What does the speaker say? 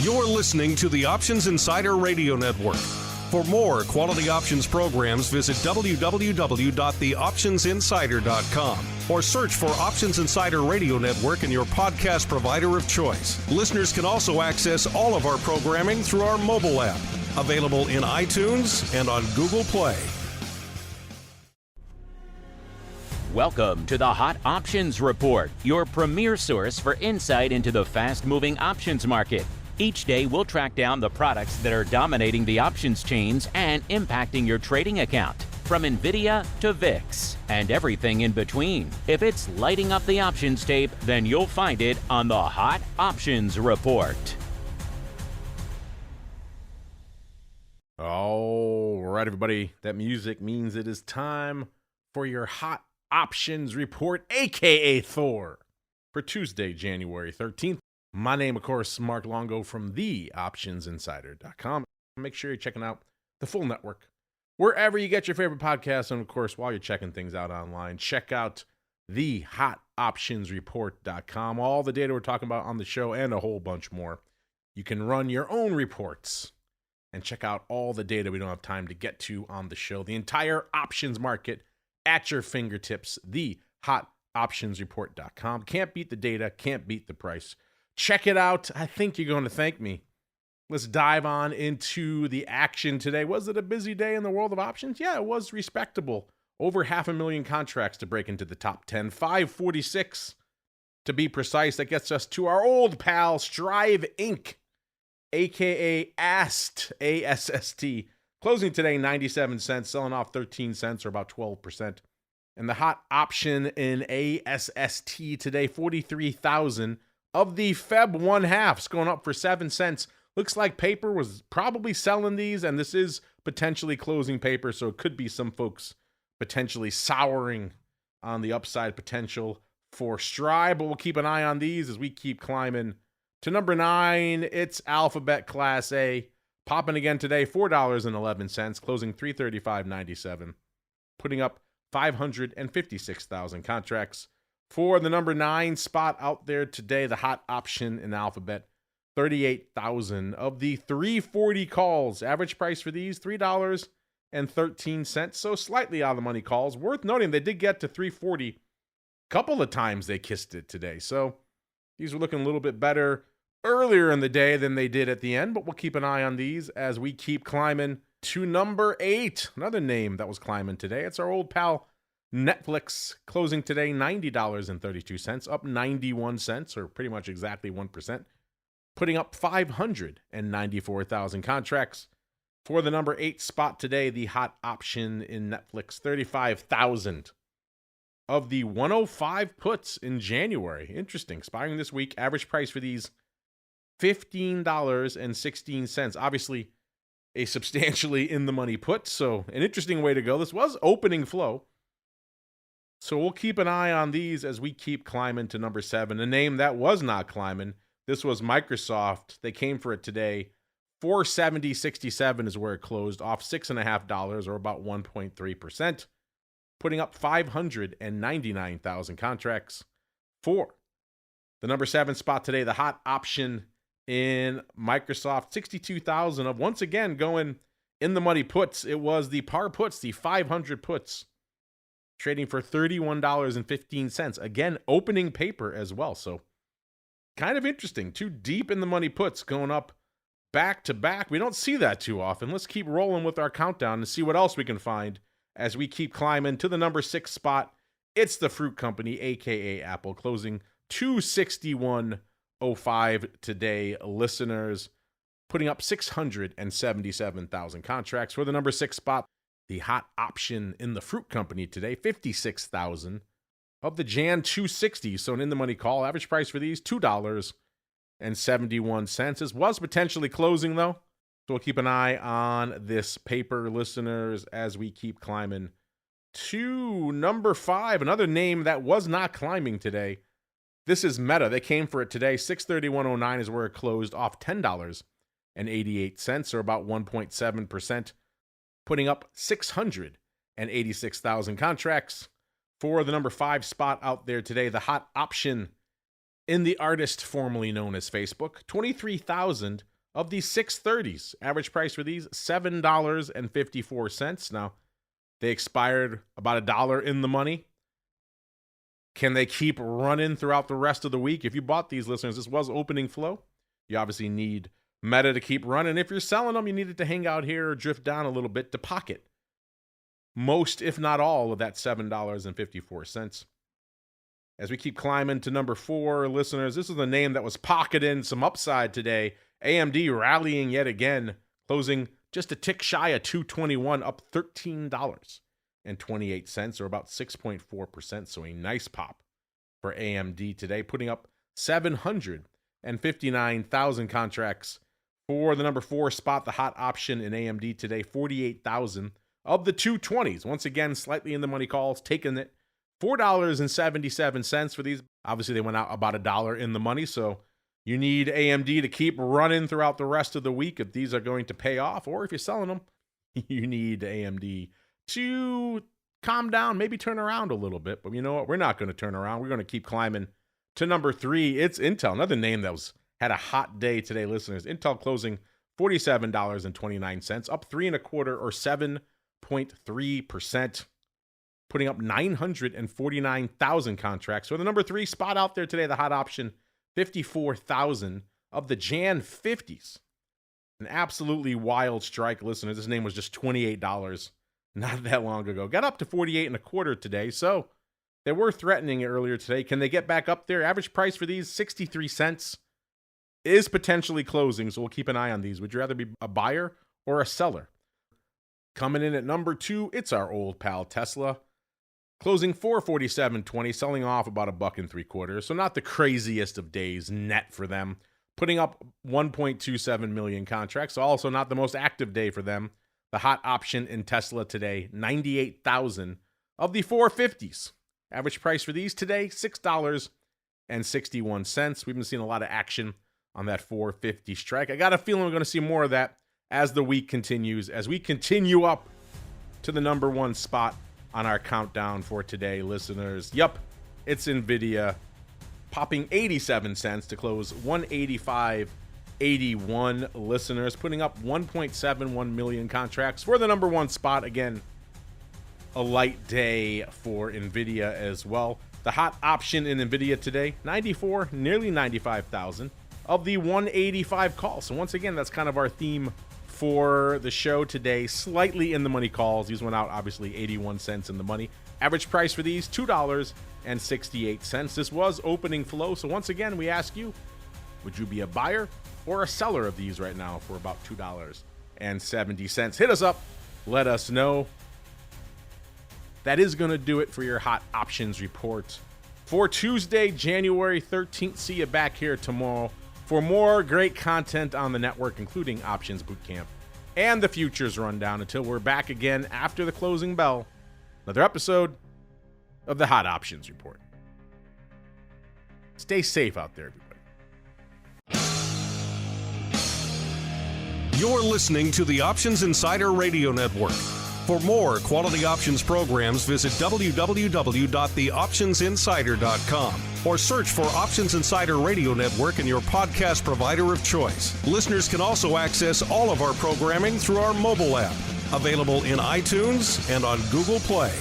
You're listening to the Options Insider Radio Network. For more quality options programs, visit www.theoptionsinsider.com or search for Options Insider Radio Network in your podcast provider of choice. Listeners can also access all of our programming through our mobile app, available in iTunes and on Google Play. Welcome to the Hot Options Report, your premier source for insight into the fast-moving options market. Each day, we'll track down the products that are dominating the options chains and impacting your trading account, from Nvidia to VIX and everything in between. If it's lighting up the options tape, then you'll find it on the Hot Options Report. All right, everybody. That music means it is time for your Hot Options Report, aka Thor, for Tuesday, January 13th. My name, of course, Mark Longo from theoptionsinsider.com. Make sure you're checking out the full network wherever you get your favorite podcasts. And, of course, while you're checking things out online, check out thehotoptionsreport.com. All the data we're talking about on the show and a whole bunch more. You can run your own reports and check out all the data we don't have time to get to on the show. The entire options market at your fingertips, thehotoptionsreport.com. Can't beat the data, can't beat the price. Check it out. I think you're going to thank me. Let's dive on into the action today. Was it a busy day in the world of options? Yeah, it was respectable. Over 500,000 contracts to break into the top 10. 546 to be precise. That gets us to our old pal, Strive Inc., a.k.a. ASST, ASST. Closing today, 97 cents, selling off 13 cents or about 12%. And the hot option in ASST today, 43,000 of the Feb 1/2s going up for 7 cents. Looks like paper was probably selling these, and this is potentially closing paper, so it could be some folks potentially souring on the upside potential for Strive, but we'll keep an eye on these as we keep climbing to number 9. It's Alphabet Class A. Popping again today, $4.11, closing $335.97, putting up 556,000 contracts. For the number 9 spot out there today, the hot option in Alphabet, 38,000 of the 340 calls. Average price for these, $3.13, so slightly out of the money calls. Worth noting, they did get to 340 a couple of times they kissed it today, so these were looking a little bit better earlier in the day than they did at the end, but we'll keep an eye on these as we keep climbing to number 8. Another name that was climbing today. It's our old pal Netflix, closing today $90.32, up 91 cents, or pretty much exactly 1%, putting up 594,000 contracts. For the number 8 spot today, the hot option in Netflix, 35,000 of the 105 puts in January. Interesting. Expiring this week. Average price for these, $15.16. Obviously, a substantially in-the-money put, so an interesting way to go. This was opening flow. So we'll keep an eye on these as we keep climbing to number 7. A name that was not climbing. This was Microsoft. They came for it today. $470.67 is where it closed, off $6.50 or about 1.3%, putting up 599,000 contracts. For the number 7 spot today, the hot option in Microsoft, 62,000 of, once again, going in the money puts. It was the par puts, the 500 puts, trading for $31.15. Again, opening paper as well. So kind of interesting. 2 deep in the money puts going up back to back. We don't see that too often. Let's keep rolling with our countdown and see what else we can find as we keep climbing to the number 6 spot. It's the Fruit Company, aka Apple, closing $261.05 today, listeners, putting up 677,000 contracts. For the number 6 spot, the hot option in the Fruit Company today, 56,000 of the Jan 260. So an in-the-money call. Average price for these, $2.71. This was potentially closing, though. So we'll keep an eye on this paper, listeners, as we keep climbing to number 5. Another name that was not climbing today. This is Meta. They came for it today. $631.09 is where it closed, off $10.88, or about 1.7%, putting up 686,000 contracts. For the number 5 spot out there today, the hot option in the artist formerly known as Facebook, 23,000 of the 630s. Average price for these, $7.54. Now, they expired about $1 in the money. Can they keep running throughout the rest of the week? If you bought these, listeners, this was opening flow. You obviously need Meta to keep running. If you're selling them, you need it to hang out here or drift down a little bit to pocket most, if not all, of that $7.54. As we keep climbing to number 4, listeners, this is a name that was pocketing some upside today. AMD rallying yet again, closing just a tick shy of $221, up $13.28, or about 6.4%. So a nice pop for AMD today, putting up 759,000 contracts for the number 4 spot, the hot option in AMD today, 48,000 of the 220s. Once again, slightly in the money calls, taking it $4.77 for these. Obviously, they went out about $1 in the money, so you need AMD to keep running throughout the rest of the week if these are going to pay off, or if you're selling them, you need AMD to calm down, maybe turn around a little bit. But you know what? We're not going to turn around. We're going to keep climbing to number 3. It's Intel, another name that had a hot day today, listeners. Intel closing $47.29, up 3.25 or 7.3%, putting up 949,000 contracts. So the number 3 spot out there today, the hot option, 54,000 of the Jan 50s. An absolutely wild strike, listeners. This name was just $28 not that long ago. Got up to 48.25 today, so they were threatening it earlier today. Can they get back up there? Average price for these, 63 cents, is potentially closing, so we'll keep an eye on these. Would you rather be a buyer or a seller? Coming in at number 2, it's our old pal Tesla. Closing $447.20, selling off about $1.75. So not the craziest of days net for them. Putting up 1.27 million contracts. Also not the most active day for them. The hot option in Tesla today, 98,000 of the 450s. Average price for these today, $6.61. We've been seeing a lot of action on that 450 strike. I got a feeling we're going to see more of that as the week continues, as we continue up to the number 1 spot on our countdown for today, listeners. Yup, it's Nvidia, popping 87 cents to close 185.81, listeners, putting up 1.71 million contracts for the number 1 spot. Again, a light day for Nvidia as well. The hot option in Nvidia today, 94, nearly 95,000 of the 185 calls. So once again, that's kind of our theme for the show today. Slightly in the money calls. These went out obviously 81 cents in the money. Average price for these, $2.68. This was opening flow. So once again, we ask you, would you be a buyer or a seller of these right now for about $2.70? Hit us up. Let us know. That is going to do it for your hot options report for Tuesday, January 13th. See you back here tomorrow for more great content on the network, including Options Bootcamp and the Futures Rundown, until we're back again after the closing bell. Another episode of the Hot Options Report. Stay safe out there, everybody. You're listening to the Options Insider Radio Network. For more quality options programs, visit www.theoptionsinsider.com or search for Options Insider Radio Network in your podcast provider of choice. Listeners can also access all of our programming through our mobile app, available in iTunes and on Google Play.